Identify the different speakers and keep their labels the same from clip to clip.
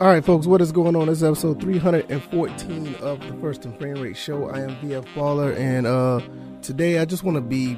Speaker 1: All right, folks, what is going on? This is episode 314 of the First and Frame Rate Show. I am VF Baller, and today I just want to be,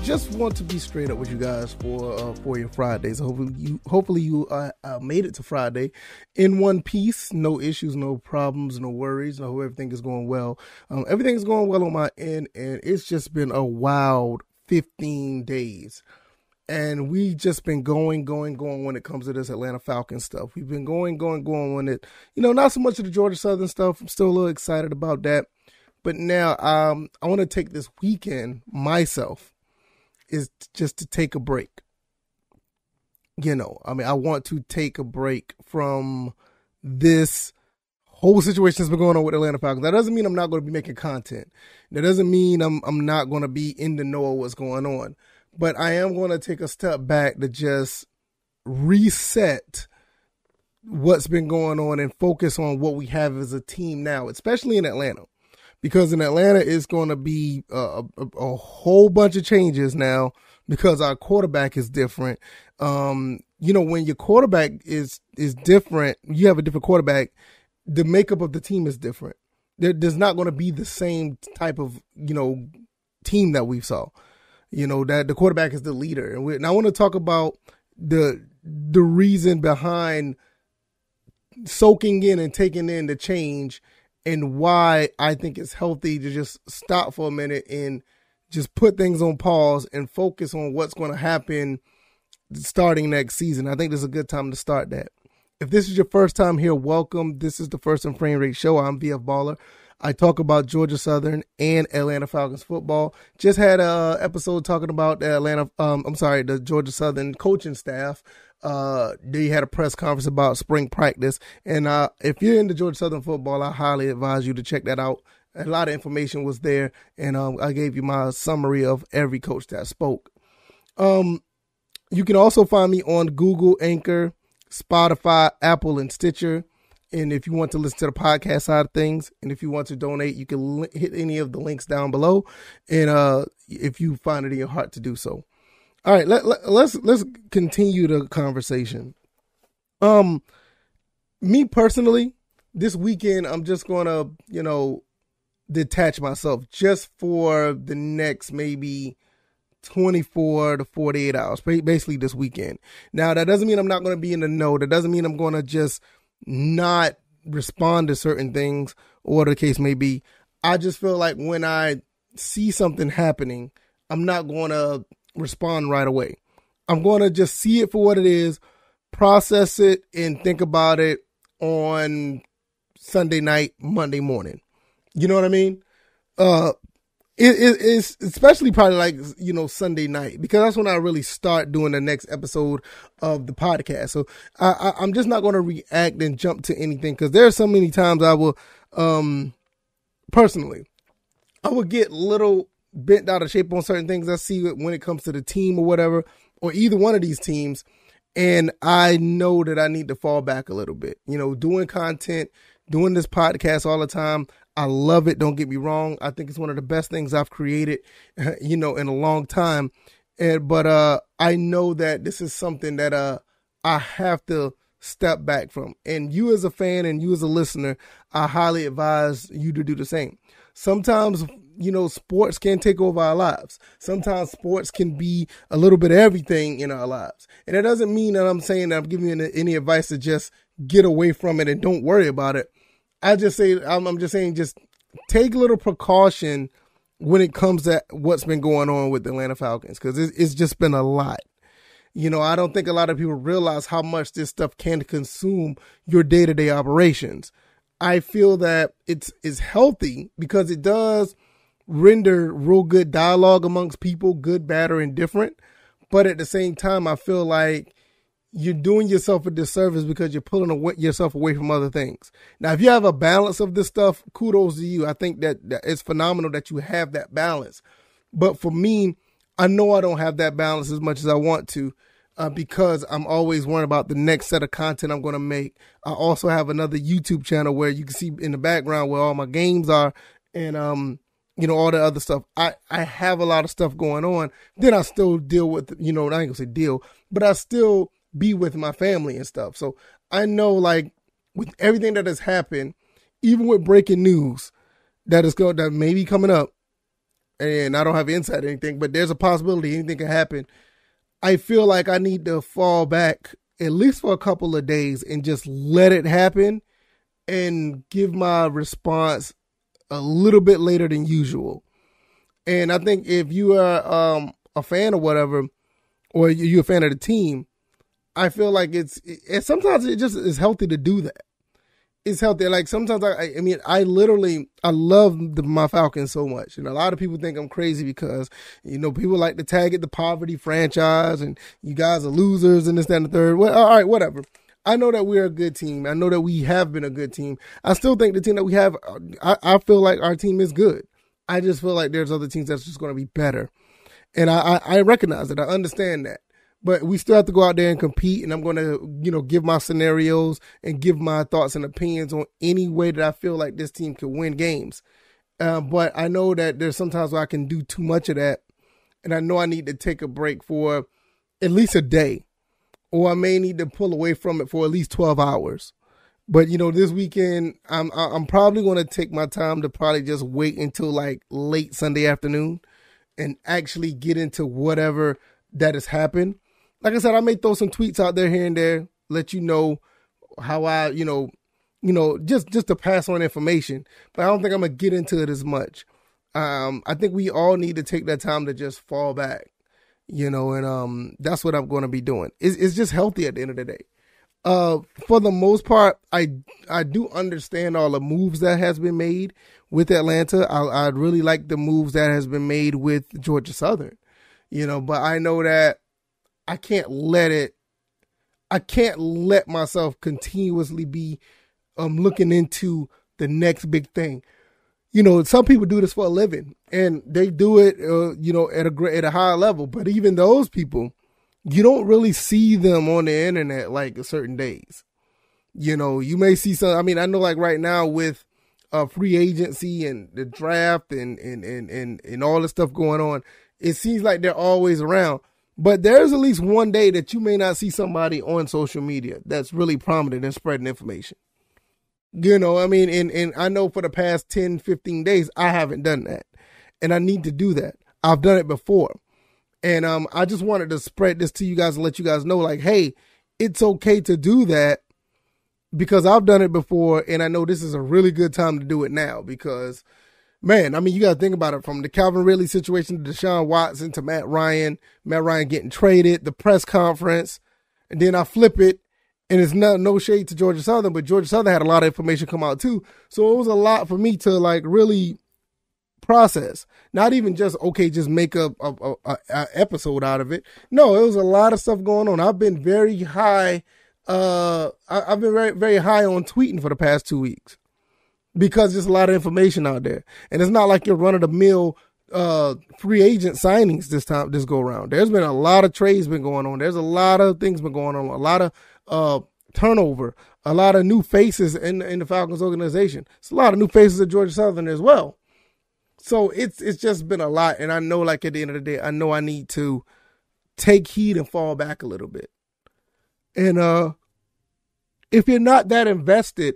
Speaker 1: just want to be straight up with you guys for your Fridays. Hopefully you made it to Friday in one piece, no issues, no problems, no worries. I hope everything is going well. Everything is going well on my end, and it's just been a wild 15 days. And we just been going when it comes to this Atlanta Falcons stuff. We've been going when it, not so much of the Georgia Southern stuff. I'm still a little excited about that. But now I want to take this weekend myself is just to take a break. I want to take a break from this whole situation that's been going on with Atlanta Falcons. That doesn't mean I'm not going to be making content. That doesn't mean I'm not going to be in the know of what's going on. But I am going to take a step back to just reset what's been going on and focus on what we have as a team now, especially in Atlanta. Because in Atlanta, it's going to be a whole bunch of changes now because our quarterback is different. When your quarterback is different, you have a different quarterback, the makeup of the team is different. There's not going to be the same type of, team that we saw. That the quarterback is the leader. And I want to talk about the reason behind soaking in and taking in the change and why I think it's healthy to just stop for a minute and just put things on pause and focus on what's going to happen starting next season. I think this is a good time to start that. If this is your first time here, welcome. This is the First and Frame Rate Show. I'm VF Baller. I talk about Georgia Southern and Atlanta Falcons football. Just had an episode talking about the Georgia Southern coaching staff. They had a press conference about spring practice. And if you're into Georgia Southern football, I highly advise you to check that out. A lot of information was there, and I gave you my summary of every coach that spoke. You can also find me on Google, Anchor, Spotify, Apple, and Stitcher. And if you want to listen to the podcast side of things, and if you want to donate, you can hit any of the links down below. And if you find it in your heart to do so. All right, let's continue the conversation. Me personally, this weekend, I'm just going to, detach myself just for the next maybe 24 to 48 hours, basically this weekend. Now, that doesn't mean I'm not going to be in the know. That doesn't mean I'm going to just not respond to certain things or whatever the case may be. I just feel like when I see something happening, I'm not going to respond right away. I'm going to just see it for what it is, process it, and think about it on Sunday night, Monday morning. You know what I mean? It's especially probably like, Sunday night, because that's when I really start doing the next episode of the podcast. So I'm just not going to react and jump to anything, because there are so many times I will, personally, I will get little bent out of shape on certain things I see when it comes to the team or whatever, or either one of these teams. And I know that I need to fall back a little bit, doing content, doing this podcast all the time. I love it. Don't get me wrong. I think it's one of the best things I've created, in a long time. But I know that this is something that I have to step back from. And you as a fan and you as a listener, I highly advise you to do the same. Sometimes, sports can take over our lives. Sometimes sports can be a little bit of everything in our lives. And that doesn't mean that I'm saying that I'm giving you any advice to just get away from it and don't worry about it. I'm just saying, just take a little precaution when it comes to what's been going on with the Atlanta Falcons, because it's just been a lot. I don't think a lot of people realize how much this stuff can consume your day-to-day operations. I feel that it's healthy because it does render real good dialogue amongst people, good, bad, or indifferent. But at the same time, I feel like you're doing yourself a disservice because you're pulling yourself away from other things. Now, if you have a balance of this stuff, kudos to you. I think that it's phenomenal that you have that balance. But for me, I know I don't have that balance as much as I want to, because I'm always worrying about the next set of content I'm going to make. I also have another YouTube channel where you can see in the background where all my games are, and all the other stuff. I have a lot of stuff going on. Then I still deal with, I ain't gonna say deal, but I still be with my family and stuff. So I know, like, with everything that has happened, even with breaking news that may be coming up, and I don't have insight or anything, but there's a possibility anything can happen. I feel like I need to fall back at least for a couple of days and just let it happen and give my response a little bit later than usual. And I think if you are a fan or whatever, or you're a fan of the team, I feel like sometimes it just is healthy to do that. It's healthy. Like sometimes I love my Falcons so much. And a lot of people think I'm crazy because, people like to tag it the poverty franchise and you guys are losers and this, that, and the third. Well, all right, whatever. I know that we're a good team. I know that we have been a good team. I still think the team that we have, I feel like our team is good. I just feel like there's other teams that's just going to be better. And I recognize it. I understand that. But we still have to go out there and compete, and I'm going to, give my scenarios and give my thoughts and opinions on any way that I feel like this team can win games. But I know that there's sometimes where I can do too much of that, and I know I need to take a break for at least a day, or I may need to pull away from it for at least 12 hours. But, this weekend, I'm probably going to take my time to probably just wait until like late Sunday afternoon and actually get into whatever that has happened. Like I said, I may throw some tweets out there here and there, let you know how I, just to pass on information. But I don't think I'm going to get into it as much. I think we all need to take that time to just fall back, and that's what I'm going to be doing. It's just healthy at the end of the day. For the most part, I do understand all the moves that has been made with Atlanta. I really like the moves that has been made with Georgia Southern, but I know that I can't let myself continuously be looking into the next big thing. Some people do this for a living and they do it, at a high level. But even those people, you don't really see them on the internet like certain days. You may see some. I mean, I know like right now with free agency and the draft and all the stuff going on, it seems like they're always around. But there's at least one day that you may not see somebody on social media that's really prominent and spreading information. And I know for the past 10, 15 days, I haven't done that. And I need to do that. I've done it before. And I just wanted to spread this to you guys and let you guys know, like, hey, it's okay to do that because I've done it before. And I know this is a really good time to do it now because, man, you got to think about it, from the Calvin Ridley situation to Deshaun Watson to Matt Ryan getting traded, the press conference, and then I flip it, and it's no shade to Georgia Southern, but Georgia Southern had a lot of information come out too. So it was a lot for me to like really process. Not even just, just make a episode out of it. No, it was a lot of stuff going on. I've been very high. I've been very, very high on tweeting for the past 2 weeks. Because there's a lot of information out there. And it's not like you're run-of-the-mill free agent signings this go around. There's been a lot of trades been going on. There's a lot of things been going on. A lot of turnover. A lot of new faces in the Falcons organization. It's a lot of new faces at Georgia Southern as well. So it's just been a lot. And I know, like, at the end of the day, I know I need to take heed and fall back a little bit. And if you're not that invested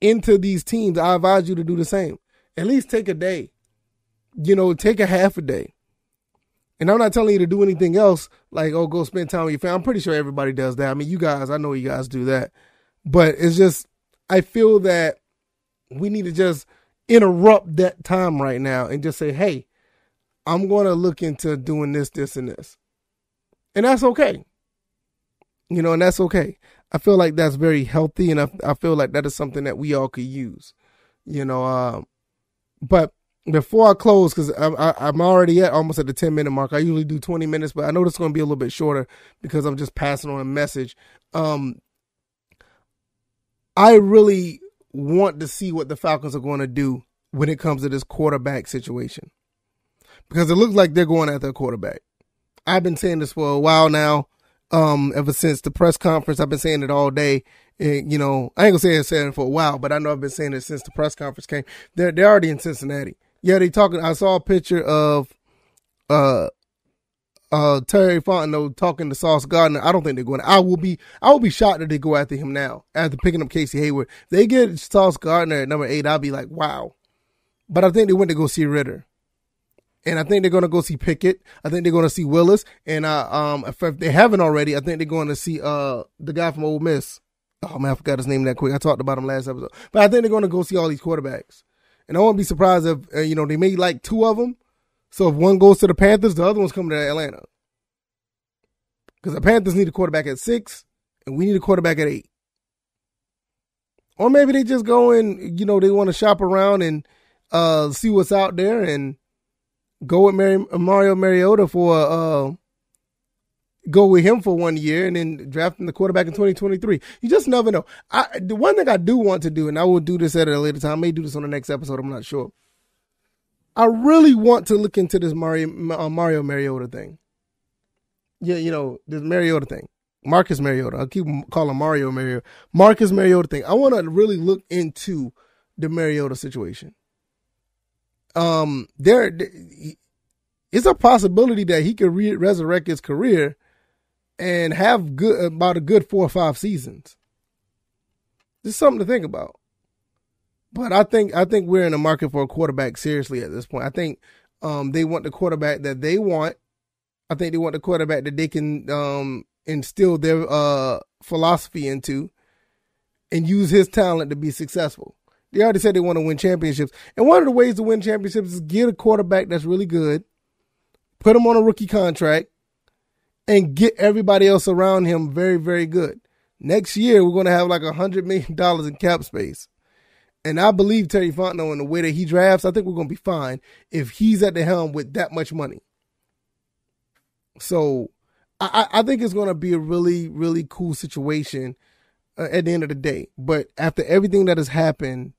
Speaker 1: into these teams, I advise you to do the same. At least take a day. Take a half a day. And I'm not telling you to do anything else, like, go spend time with your family. I'm pretty sure everybody does that. I mean, I know you guys do that. But it's just, I feel that we need to just interrupt that time right now and just say, hey, I'm going to look into doing this, this, and this. And that's okay. And that's okay. I feel like that's very healthy, and I feel like that is something that we all could use, But before I close, because I'm already almost at the 10-minute mark. I usually do 20 minutes, but I know this is going to be a little bit shorter because I'm just passing on a message. I really want to see what the Falcons are going to do when it comes to this quarterback situation, because it looks like they're going after a quarterback. I've been saying this for a while now. Ever since the press conference, I've been saying it all day. I ain't gonna say I've saying it for a while, but I know I've been saying it since the press conference came. They're already in Cincinnati. Yeah, they talking. I saw a picture of Terry Fontenot talking to Sauce Gardner, I don't think they're going to. I will be shocked that they go after him now after picking up Casey Hayward. If they get Sauce Gardner at number 8, I'll be like, wow. But I think they went to go see Ritter. And I think they're going to go see Pickett. I think they're going to see Willis. And if they haven't already, I think they're going to see the guy from Ole Miss. Oh, man, I forgot his name that quick. I talked about him last episode. But I think they're going to go see all these quarterbacks. And I won't be surprised if, they may like 2 of them. So if one goes to the Panthers, the other one's coming to Atlanta. Because the Panthers need a quarterback at 6, and we need a quarterback at 8. Or maybe they just go and, they want to shop around and see what's out there and go with Mario Mariota go with him for 1 year and then draft him the quarterback in 2023. You just never know. The one thing I do want to do, and I will do this at a later time, I may do this on the next episode, I'm not sure. I really want to look into this Mario Mariota thing. Yeah, this Mariota thing. Marcus Mariota. I keep calling Mario Mariota. Marcus Mariota thing. I want to really look into the Mariota situation. There is a possibility that he could resurrect his career and have about a good 4 or 5 seasons. Just something to think about. But I think we're in the market for a quarterback seriously at this point. I think they want the quarterback that they want. I think they want the quarterback that they can instill their philosophy into and use his talent to be successful. They already said they want to win championships. And one of the ways to win championships is get a quarterback that's really good, put him on a rookie contract, and get everybody else around him very, very good. Next year, we're going to have like $100 million in cap space. And I believe Terry Fontenot in the way that he drafts, I think we're going to be fine if he's at the helm with that much money. So I think it's going to be a really, really cool situation at the end of the day. But after everything that has happened,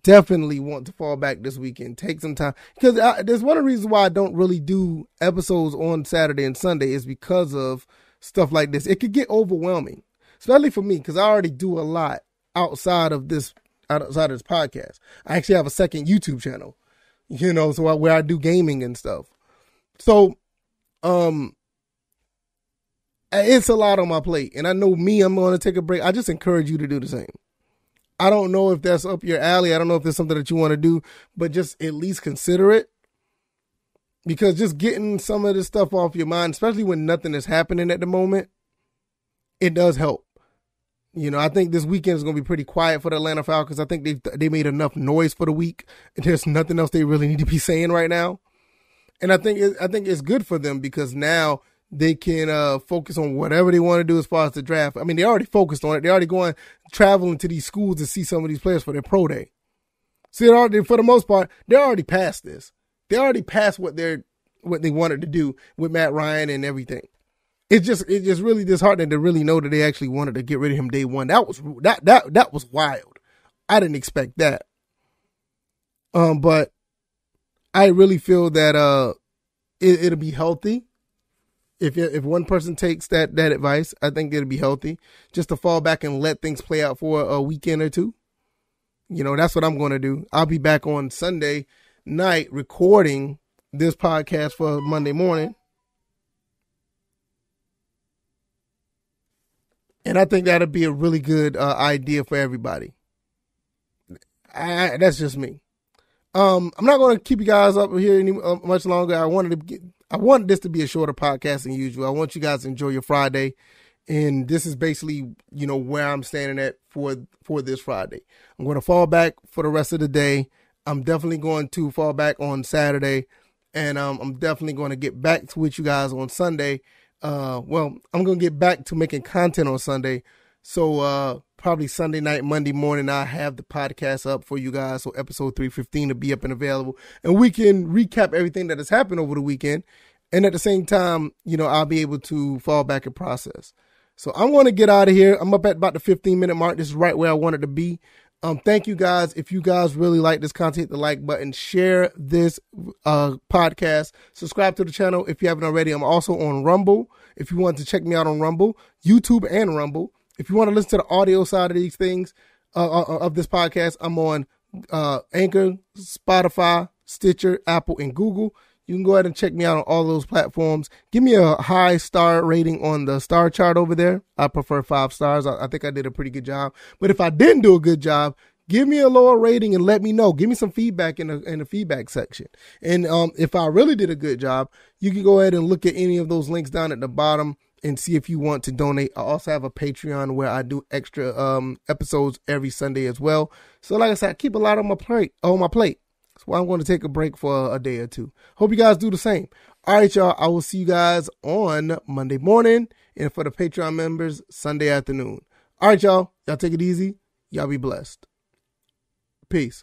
Speaker 1: definitely want to fall back this weekend. Take some time. Because there's one of the reasons why I don't really do episodes on Saturday and Sunday is because of stuff like this. It could get overwhelming, especially for me, because I already do a lot outside of this podcast. I actually have a second YouTube channel, so where I do gaming and stuff. So, it's a lot on my plate, and I know I'm going to take a break. I just encourage you to do the same. I don't know if that's up your alley. I don't know if there's something that you want to do, but just at least consider it, because just getting some of this stuff off your mind, especially when nothing is happening at the moment, it does help. I think this weekend is going to be pretty quiet for the Atlanta Falcons. I think they made enough noise for the week. There's nothing else they really need to be saying right now. And I think it's good for them because now they can focus on whatever they want to do as far as the draft. I mean, they already focused on it. They're already traveling to these schools to see some of these players for their pro day. See, for the most part, they're already past this. They already passed what they wanted to do with Matt Ryan and everything. It's just really disheartening to really know that they actually wanted to get rid of him day one. That was wild. I didn't expect that. But I really feel that it'll be healthy if one person takes that advice. I think it'll be healthy just to fall back and let things play out for a weekend or two. That's what I'm going to do. I'll be back on Sunday night recording this podcast for Monday morning. And I think that'll be a really good idea for everybody. That's just me. I'm not going to keep you guys up here much longer. I wanted this to be a shorter podcast than usual. I want you guys to enjoy your Friday. And this is basically, where I'm standing at for this Friday. I'm going to fall back for the rest of the day. I'm definitely going to fall back on Saturday. And I'm definitely going to get back to with you guys on Sunday. I'm going to get back to making content on Sunday. So probably Sunday night, Monday morning, I'll have the podcast up for you guys. So episode 315 will be up and available. And we can recap everything that has happened over the weekend. And at the same time, I'll be able to fall back and process. So I'm going to get out of here. I'm up at about the 15-minute mark. This is right where I wanted to be. Thank you guys. If you guys really like this content, hit the like button, share this podcast, subscribe to the channel if you haven't already. I'm also on Rumble. If you want to check me out on Rumble, YouTube and Rumble. If you want to listen to the audio side of these things, of this podcast, I'm on Anchor, Spotify, Stitcher, Apple, and Google. You can go ahead and check me out on all those platforms. Give me a high star rating on the star chart over there. I prefer 5 stars. I think I did a pretty good job. But if I didn't do a good job, give me a lower rating and let me know. Give me some feedback in the feedback section. And if I really did a good job, you can go ahead and look at any of those links down at the bottom and see if you want to donate. I also have a Patreon where I do extra episodes every Sunday as well. So like I said, I keep a lot on my plate. That's why I'm going to take a break for a day or two. Hope you guys do the same. All right, y'all. I will see you guys on Monday morning. And for the Patreon members, Sunday afternoon. All right, y'all. Y'all take it easy. Y'all be blessed. Peace.